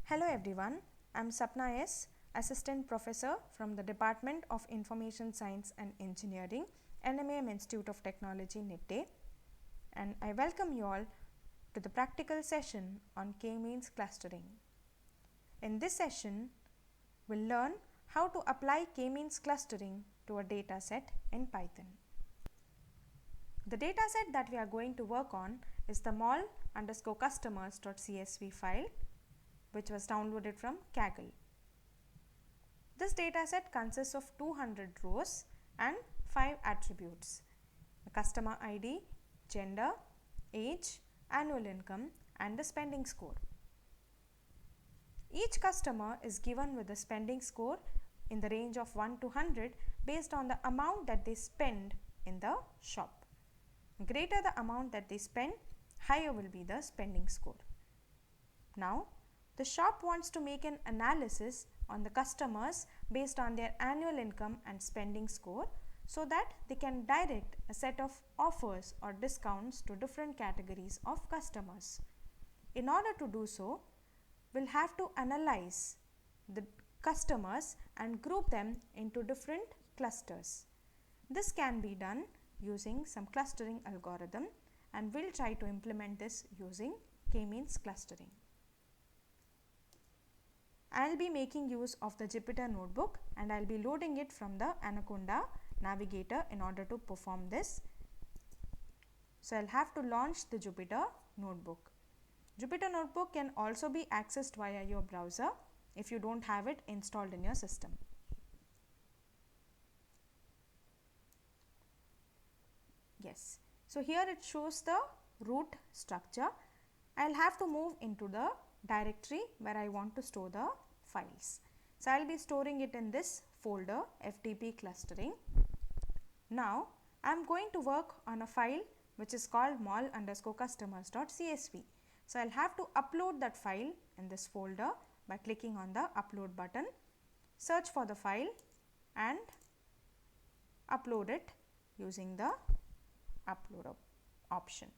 Hello everyone, I am Sapna S, Assistant Professor from the Department of Information Science and Engineering, NMAMIT Institute of Technology, Nitte, and I welcome you all to the practical session on K-means clustering. In this session, we will learn how to apply K-means clustering to a data set in Python. The data set that we are going to work on is the mol_customers.csv file, which was downloaded from Kaggle. This dataset consists of 200 rows and 5 attributes: the customer ID, gender, age, annual income, and the spending score. Each customer is given with a spending score in the range of 1 to 100 based on the amount that they spend in the shop. Greater the amount that they spend, higher will be the spending score. Now, the shop wants to make an analysis on the customers based on their annual income and spending score so that they can direct a set of offers or discounts to different categories of customers. In order to do so, we'll have to analyze the customers and group them into different clusters. This can be done using some clustering algorithm, and we'll try to implement this using K-means clustering. I will be making use of the Jupyter notebook and I will be loading it from the Anaconda navigator in order to perform this. So, I will have to launch the Jupyter notebook. Jupyter notebook can also be accessed via your browser if you don't have it installed in your system. Yes. So, here it shows the root structure. I will have to move into the directory where I want to store the files. So, I will be storing it in this folder FTP clustering. Now, I am going to work on a file which is called mol_customers.csv. So, I will have to upload that file in this folder by clicking on the upload button, search for the file and upload it using the upload option.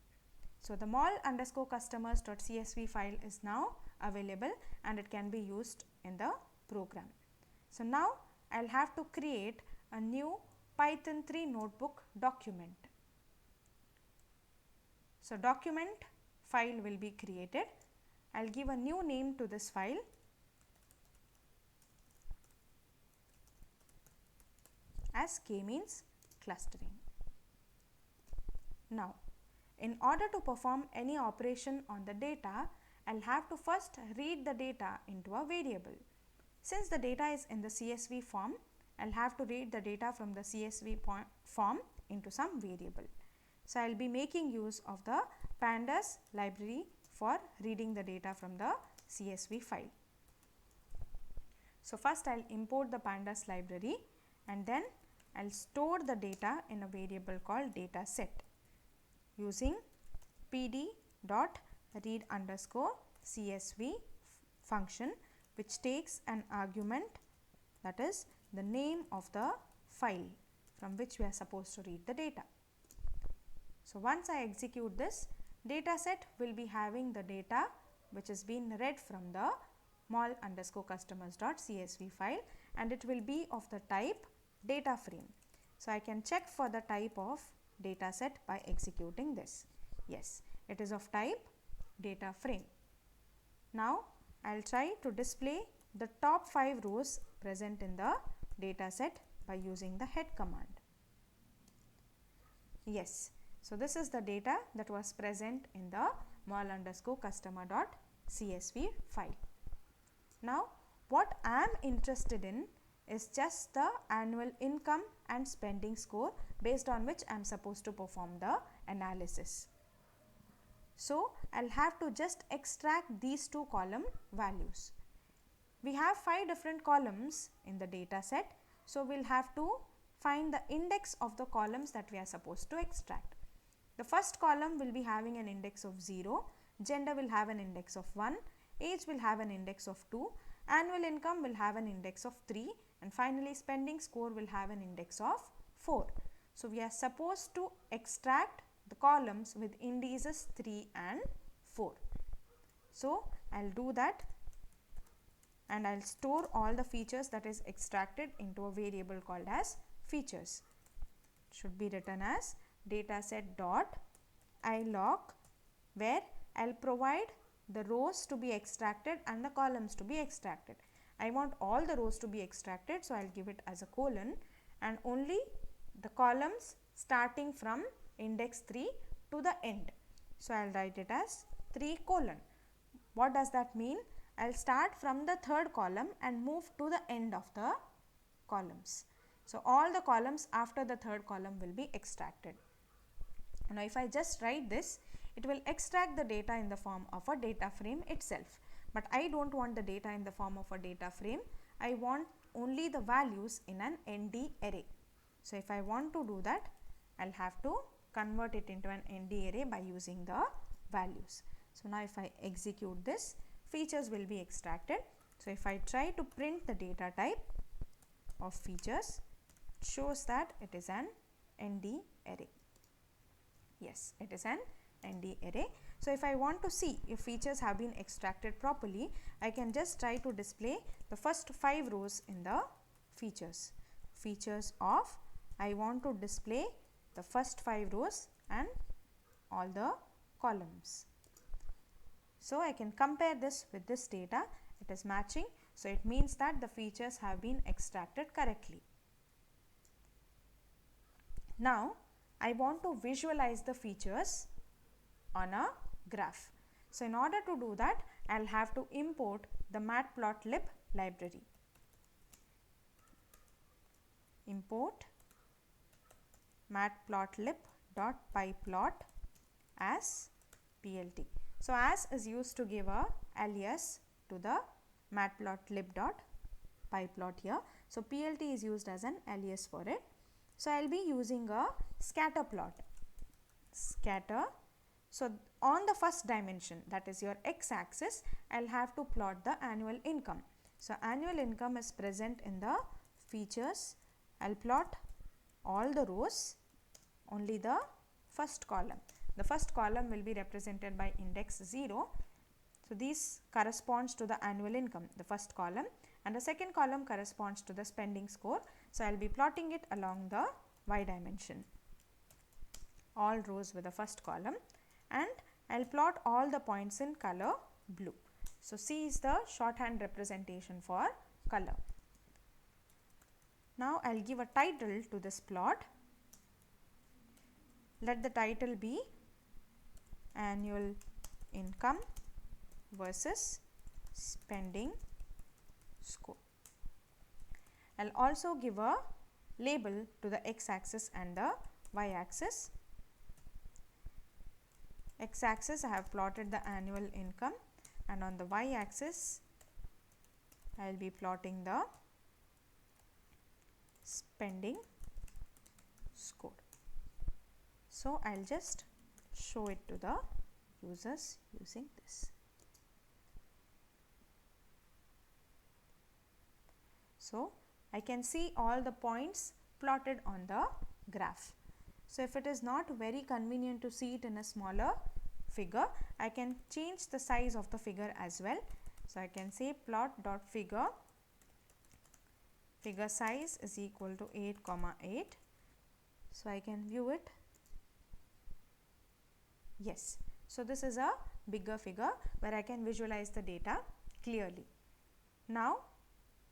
So, the mol_customers.csv file is now available and it can be used in the program. So, now I will have to create a new Python 3 notebook document. So, document file will be created. I will give a new name to this file as K-means clustering. Now, in order to perform any operation on the data, I will have to first read the data into a variable. Since the data is in the CSV form, I will have to read the data from the CSV form into some variable. So, I will be making use of the pandas library for reading the data from the CSV file. So, first I will import the pandas library and then I will store the data in a variable called dataset using pd.read_csv function, which takes an argument, that is the name of the file from which we are supposed to read the data. So, once I execute this, dataset will be having the data which is being read from the mol_customers.csv file, and it will be of the type data frame. So, I can check for the type of dataset by executing this. Yes, it is of type data frame. Now, I will try to display the top 5 rows present in the dataset by using the head command. Yes, so this is the data that was present in the mol_customer.csv file. Now, what I am interested in is just the annual income and spending score based on which I am supposed to perform the analysis. So, I will have to just extract these two column values. We have 5 different columns in the data set. So, we will have to find the index of the columns that we are supposed to extract. The first column will be having an index of 0, gender will have an index of 1, age will have an index of 2, annual income will have an index of 3, and finally spending score will have an index of 4. So, we are supposed to extract the columns with indices 3 and 4. So, I will do that and I'll store all the features that is extracted into a variable called as features. Should be written as dataset dot ilog, where I'll provide the rows to be extracted and the columns to be extracted. I want all the rows to be extracted, so I'll give it as a colon, and only the columns starting from index 3 to the end. So I'll write it as 3 colon. What does that mean? I'll start from the third column and move to the end of the columns. So all the columns after the third column will be extracted. Now if I just write this, it will extract the data in the form of a data frame itself. But I don't want the data in the form of a data frame. I want only the values in an ND array. So if I want to do that, I'll have to convert it into an ND array by using the values. So now if I execute this, features will be extracted. So if I try to print the data type of features, it shows that it is an ND array. Yes, it is an ND array. So if I want to see if features have been extracted properly, I can just try to display the first 5 rows in the features. Features of, I want to display the first 5 rows and all the columns. So I can compare this with this data, it is matching, so it means that the features have been extracted correctly. Now I want to visualize the features on a graph. So in order to do that, I'll have to import the matplotlib library. Import matplotlib.pyplot as plt. So as is used to give a alias to the matplotlib.pyplot here. So plt is used as an alias for it. So I'll be using a scatter plot. Scatter. So on the first dimension, that is your x axis, I'll have to plot the annual income. So annual income is present in the features. I'll plot all the rows, only the first column. The first column will be represented by index 0. So this corresponds to the annual income, the first column, and the second column corresponds to the spending score. So I'll be plotting it along the y dimension. All rows with the first column, and I'll plot all the points in color blue. So C is the shorthand representation for color. Now I'll give a title to this plot. Let the title be annual income versus spending score. I'll also give a label to the x axis and the y axis. X axis I have plotted the annual income, and on the y axis I will be plotting the spending score. So I'll just show it to the users using this. So I can see all the points plotted on the graph. So if it is not very convenient to see it in a smaller figure, I can change the size of the figure as well. So I can say plot.figure, figure size is equal to 8,8. So I can view it. Yes. So this is a bigger figure where I can visualize the data clearly. Now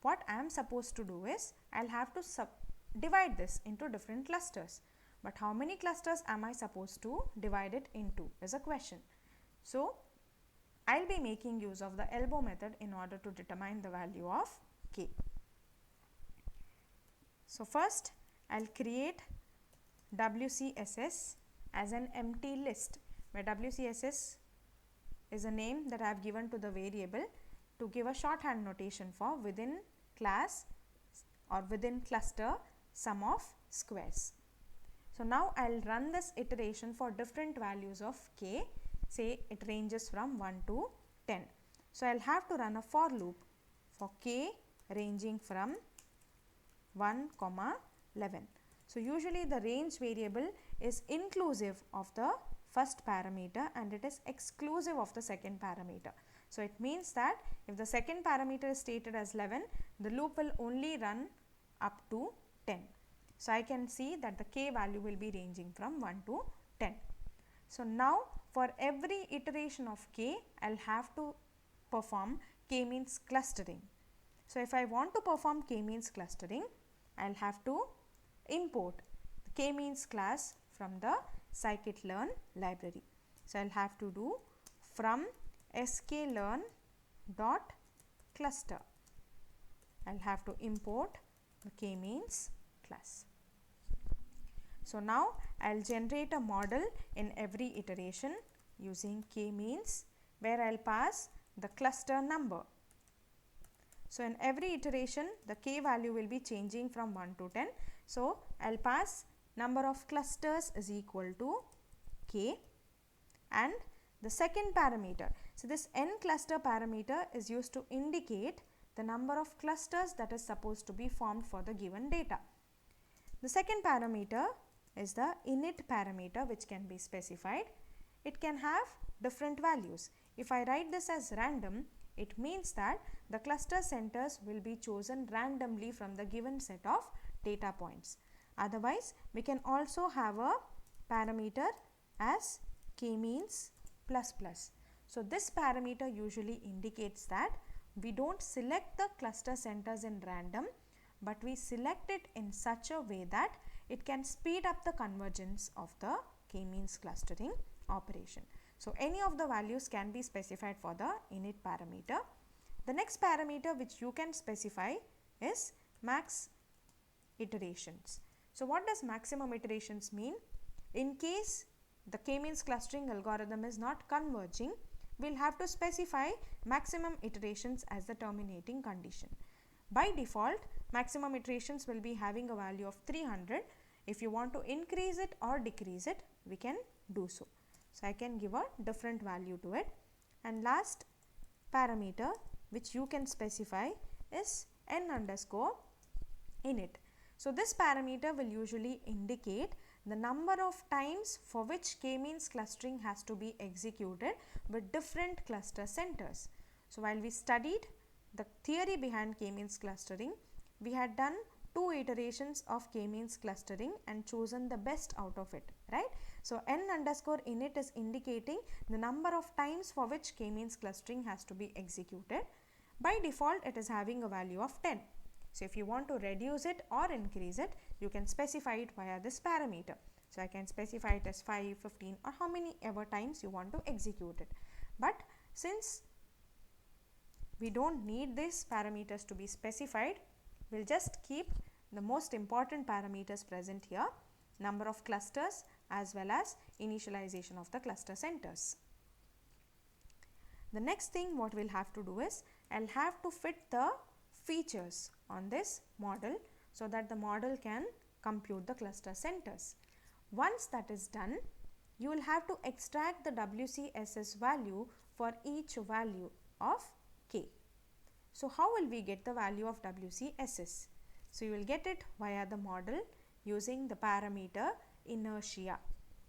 what I am supposed to do is, I'll have to divide this into different clusters. But how many clusters am I supposed to divide it into is a question. So I'll be making use of the elbow method in order to determine the value of k. So first I'll create WCSS as an empty list, where WCSS is a name that I have given to the variable to give a shorthand notation for within class or within cluster sum of squares. So now I'll run this iteration for different values of k. Say it ranges from 1 to 10. So I'll have to run a for loop for k ranging from 1, 11. So usually the range variable is inclusive of the first parameter and it is exclusive of the second parameter. So it means that if the second parameter is stated as 11, the loop will only run up to 10. So I can see that the k value will be ranging from 1 to 10. So now for every iteration of k, I will have to perform k-means clustering. So if I want to perform k-means clustering, I will have to import the k-means class from the scikit-learn library. So I will have to do from sklearn dot cluster. I will have to import the k-means class. So now I will generate a model in every iteration using k-means, where I will pass the cluster number. So in every iteration the k value will be changing from 1 to 10. So I will pass number of clusters is equal to k, and the second parameter. So this n cluster parameter is used to indicate the number of clusters that is supposed to be formed for the given data. The second parameter is the init parameter, which can be specified. It can have different values. If I write this as random, it means that the cluster centers will be chosen randomly from the given set of data points. Otherwise, we can also have a parameter as k-means plus plus. So this parameter usually indicates that we don't select the cluster centers in random, but we select it in such a way that it can speed up the convergence of the k-means clustering operation. So any of the values can be specified for the init parameter. The next parameter which you can specify is max iterations. So what does maximum iterations mean? In case the k-means clustering algorithm is not converging, we will have to specify maximum iterations as the terminating condition. By default, maximum iterations will be having a value of 300. If you want to increase it or decrease it, we can do so. So I can give a different value to it. And last parameter which you can specify is n underscore init. So this parameter will usually indicate the number of times for which k-means clustering has to be executed with different cluster centers. So while we studied the theory behind k-means clustering, we had done 2 iterations of k-means clustering and chosen the best out of it, right? So n underscore init is indicating the number of times for which k-means clustering has to be executed. By default, it is having a value of 10. So if you want to reduce it or increase it, you can specify it via this parameter. So I can specify it as 5, 15 or how many ever times you want to execute it. But since we don't need these parameters to be specified, we'll just keep the most important parameters present here, number of clusters as well as initialization of the cluster centers. The next thing what we'll have to do is, I'll have to fit the features on this model so that the model can compute the cluster centers. Once that is done, you will have to extract the WCSS value for each value of k. So how will we get the value of WCSS? So you will get it via the model using the parameter inertia.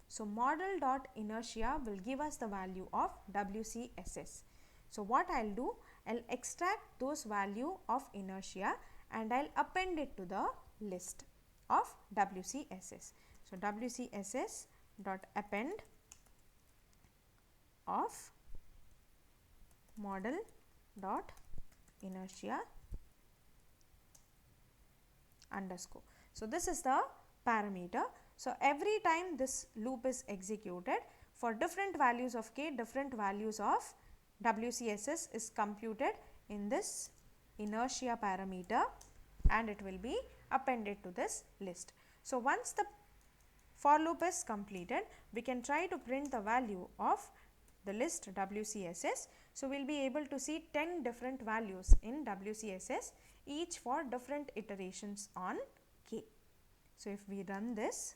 So model.inertia will give us the value of WCSS. So what I will do, I will extract those value of inertia and I will append it to the list of WCSS. So WCSS dot append of model dot inertia underscore. So this is the parameter. So every time this loop is executed, for different values of k, different values of WCSS is computed in this inertia parameter and it will be appended to this list. So once the for loop is completed, we can try to print the value of the list WCSS. So we will be able to see 10 different values in WCSS, each for different iterations on k. So if we run this,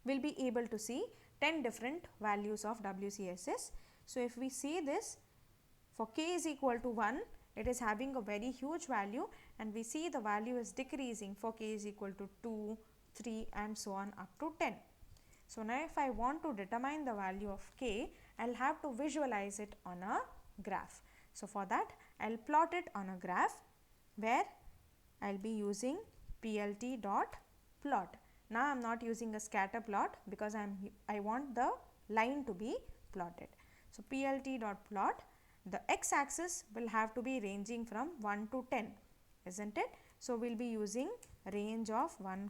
we will be able to see 10 different values of WCSS. So if we see this, for k is equal to 1, it is having a very huge value, and we see the value is decreasing for k is equal to 2, 3 and so on up to 10. So now if I want to determine the value of k, I will have to visualize it on a graph. So for that I will plot it on a graph where I will be using plt dot plot. Now I am not using a scatter plot because I want the line to be plotted. So plt dot plot, the x axis will have to be ranging from 1 to 10, isn't it? So we will be using range of 1,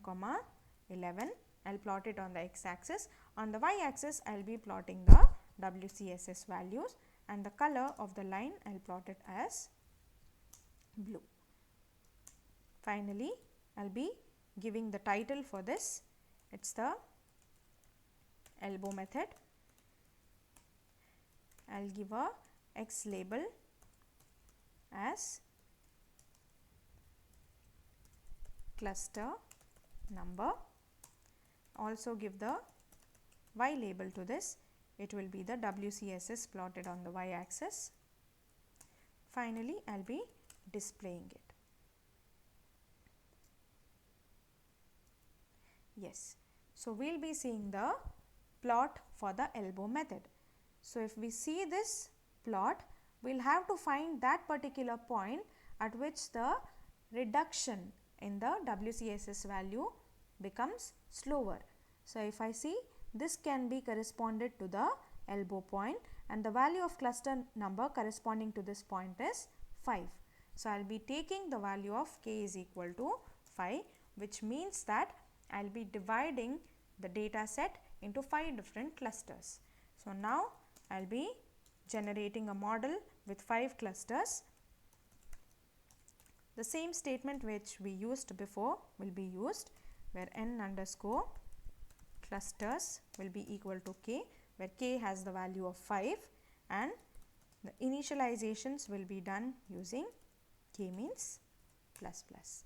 11. I will plot it on the x axis. On the y axis I will be plotting the WCSS values, and the color of the line I will plot it as blue. Finally, I will be giving the title for this. It is the elbow method. I will give a x label as cluster number. Also give the y label to this. It will be the WCSS plotted on the y axis. Finally, I will be displaying it. Yes. So we will be seeing the plot for the elbow method. So if we see this plot, we will have to find that particular point at which the reduction in the WCSS value becomes slower. So if I see, this can be corresponded to the elbow point, and the value of cluster number corresponding to this point is 5. So I will be taking the value of k is equal to 5, which means that I will be dividing the data set into 5 different clusters. So now I will be generating a model with 5 clusters. The same statement which we used before will be used, where n underscore clusters will be equal to k, where k has the value of 5, and the initializations will be done using k means plus plus.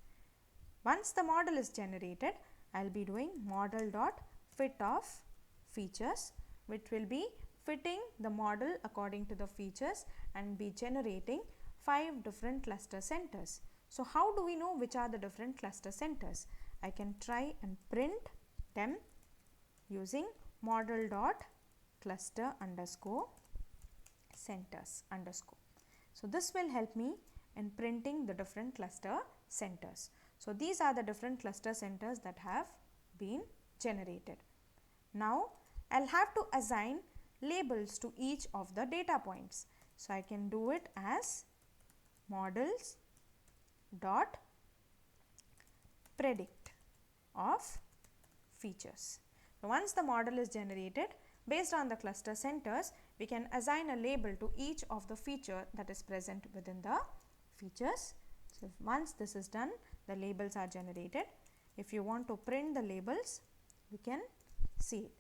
Once the model is generated, I will be doing model dot fit of features, which will be fitting the model according to the features and be generating 5 different cluster centers. So how do we know which are the different cluster centers? I can try and print them using model dot cluster underscore centers underscore. So this will help me in printing the different cluster centers. So these are the different cluster centers that have been generated. Now I will have to assign labels to each of the data points. So I can do it as models dot predict of features. So once the model is generated, based on the cluster centers, we can assign a label to each of the feature that is present within the features. So once this is done, the labels are generated. If you want to print the labels, we can see it.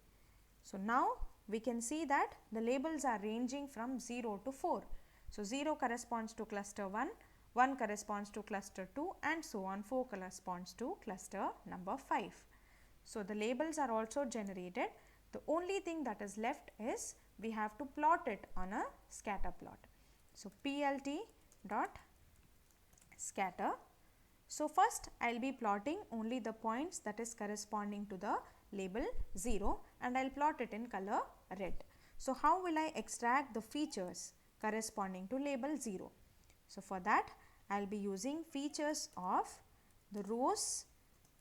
So now we can see that the labels are ranging from 0 to 4. So 0 corresponds to cluster 1, 1 corresponds to cluster 2 and so on, 4 corresponds to cluster number 5. So the labels are also generated. The only thing that is left is we have to plot it on a scatter plot. So plt dot scatter. So first I will be plotting only the points that is corresponding to the label 0, and I will plot it in color red. So how will I extract the features corresponding to label 0? So for that I will be using features of the rows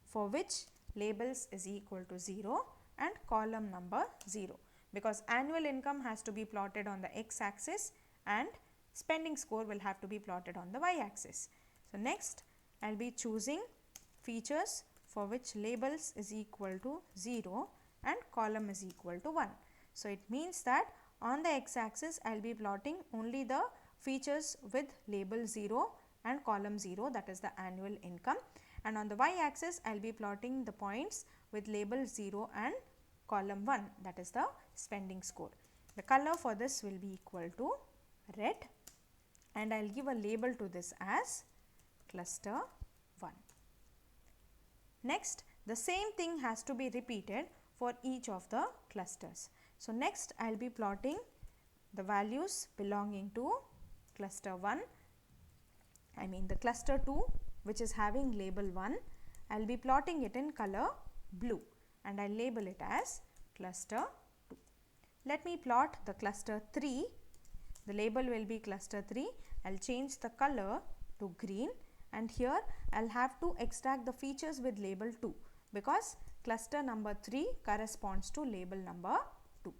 for which labels is equal to 0 and column number 0, because annual income has to be plotted on the x axis and spending score will have to be plotted on the y axis. So next I will be choosing features for which labels is equal to 0 and column is equal to 1. So it means that on the x axis I will be plotting only the features with label 0 and column 0, that is the annual income, and on the y axis I will be plotting the points with label 0 and column 1, that is the spending score. The color for this will be equal to red, and I will give a label to this as cluster 1. Next, the same thing has to be repeated for each of the clusters. So next I will be plotting the values belonging to cluster 1 I mean the cluster 2 which is having label 1, I will be plotting it in color blue and I will label it as cluster 2. Let me plot the cluster 3. The label will be cluster 3. I will change the color to green and here I will have to extract the features with label 2 because cluster number 3 corresponds to label number 2.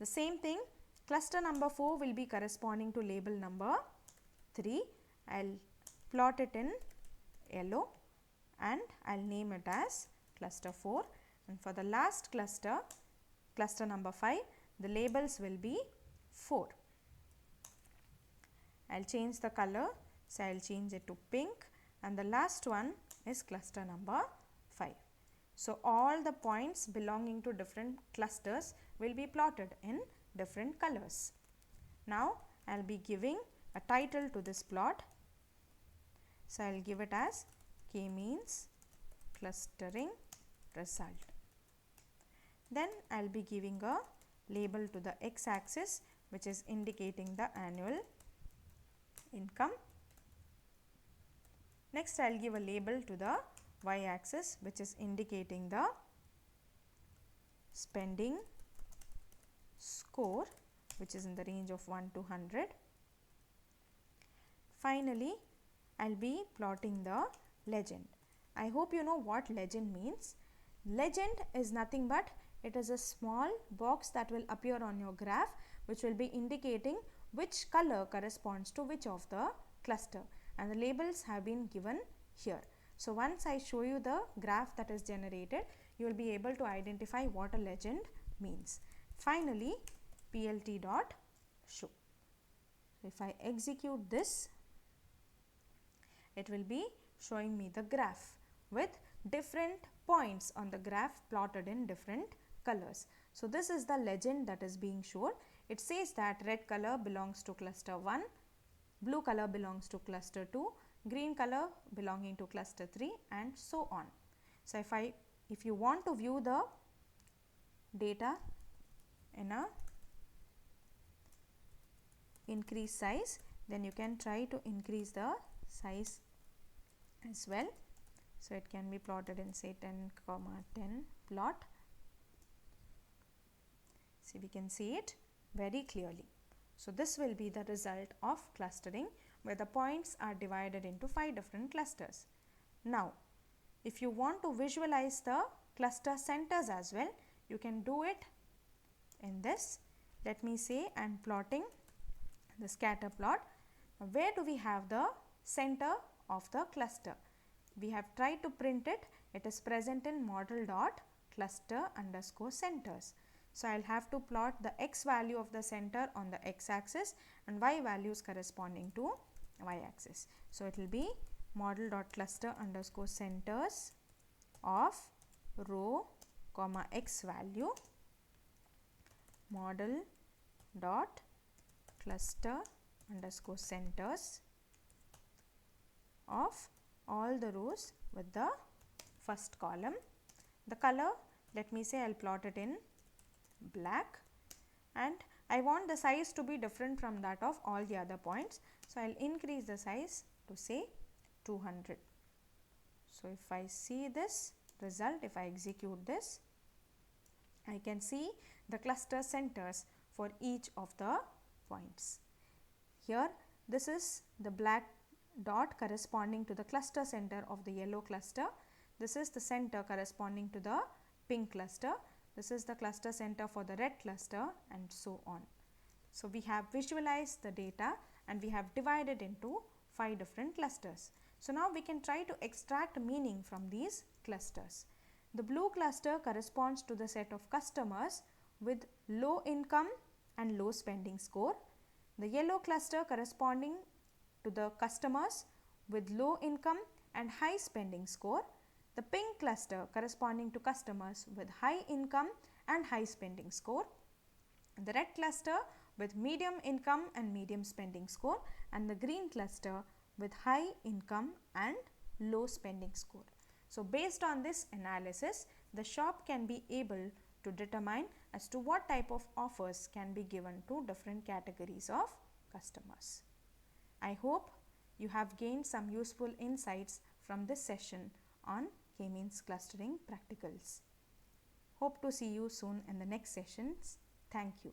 The same thing, cluster number 4 will be corresponding to label number 3. I will plot it in yellow and I will name it as cluster 4, and for the last cluster, cluster number 5, the labels will be 4. I will change the color, so I will change it to pink, and the last one is cluster number 5. So all the points belonging to different clusters will be plotted in different colors. Now I will be giving a title to this plot. So I will give it as K-means clustering result. Then I will be giving a label to the x-axis which is indicating the annual income. Next I will give a label to the y-axis which is indicating the spending score which is in the range of 1 to 100. Finally, I will be plotting the legend. I hope you know what legend means. Legend is nothing but it is a small box that will appear on your graph which will be indicating which color corresponds to which of the cluster, and the labels have been given here. So once I show you the graph that is generated, you will be able to identify what a legend means. Finally, plt dot show. If I execute this, it will be showing me the graph with different points on the graph plotted in different colors. So this is the legend that is being shown. It says that red color belongs to cluster 1, blue color belongs to cluster 2, green color belonging to cluster 3, and so on. So if you want to view the data in a increased size, then you can try to increase the size as well. So it can be plotted in say 10,10 plot. See, we can see it very clearly. So this will be the result of clustering where the points are divided into 5 different clusters. Now, if you want to visualize the cluster centers as well, you can do it in this. Let me say I am plotting the scatter plot. Where do we have the center of the cluster? We have tried to print it. It is present in model dot cluster underscore centers. So I will have to plot the x value of the center on the x axis and y values corresponding to y axis. So it will be model dot cluster underscore centers of row comma x value, model dot cluster underscore centers of all the rows with the first column. The color, let me say I will plot it in black, and I want the size to be different from that of all the other points. So I will increase the size to say 200. So if I see this result, if I execute this, I can see the cluster centers for each of the points. Here this is the black dot corresponding to the cluster center of the yellow cluster. This is the center corresponding to the pink cluster. This is the cluster center for the red cluster, and so on. So we have visualized the data and we have divided into 5 different clusters. So now we can try to extract meaning from these clusters. The blue cluster corresponds to the set of customers with low income and low spending score. The yellow cluster corresponding to the customers with low income and high spending score. The pink cluster corresponding to customers with high income and high spending score. The red cluster with medium income and medium spending score, and the green cluster with high income and low spending score. So based on this analysis, the shop can be able to determine as to what type of offers can be given to different categories of customers. I hope you have gained some useful insights from this session on K-means clustering practicals. Hope to see you soon in the next sessions. Thank you.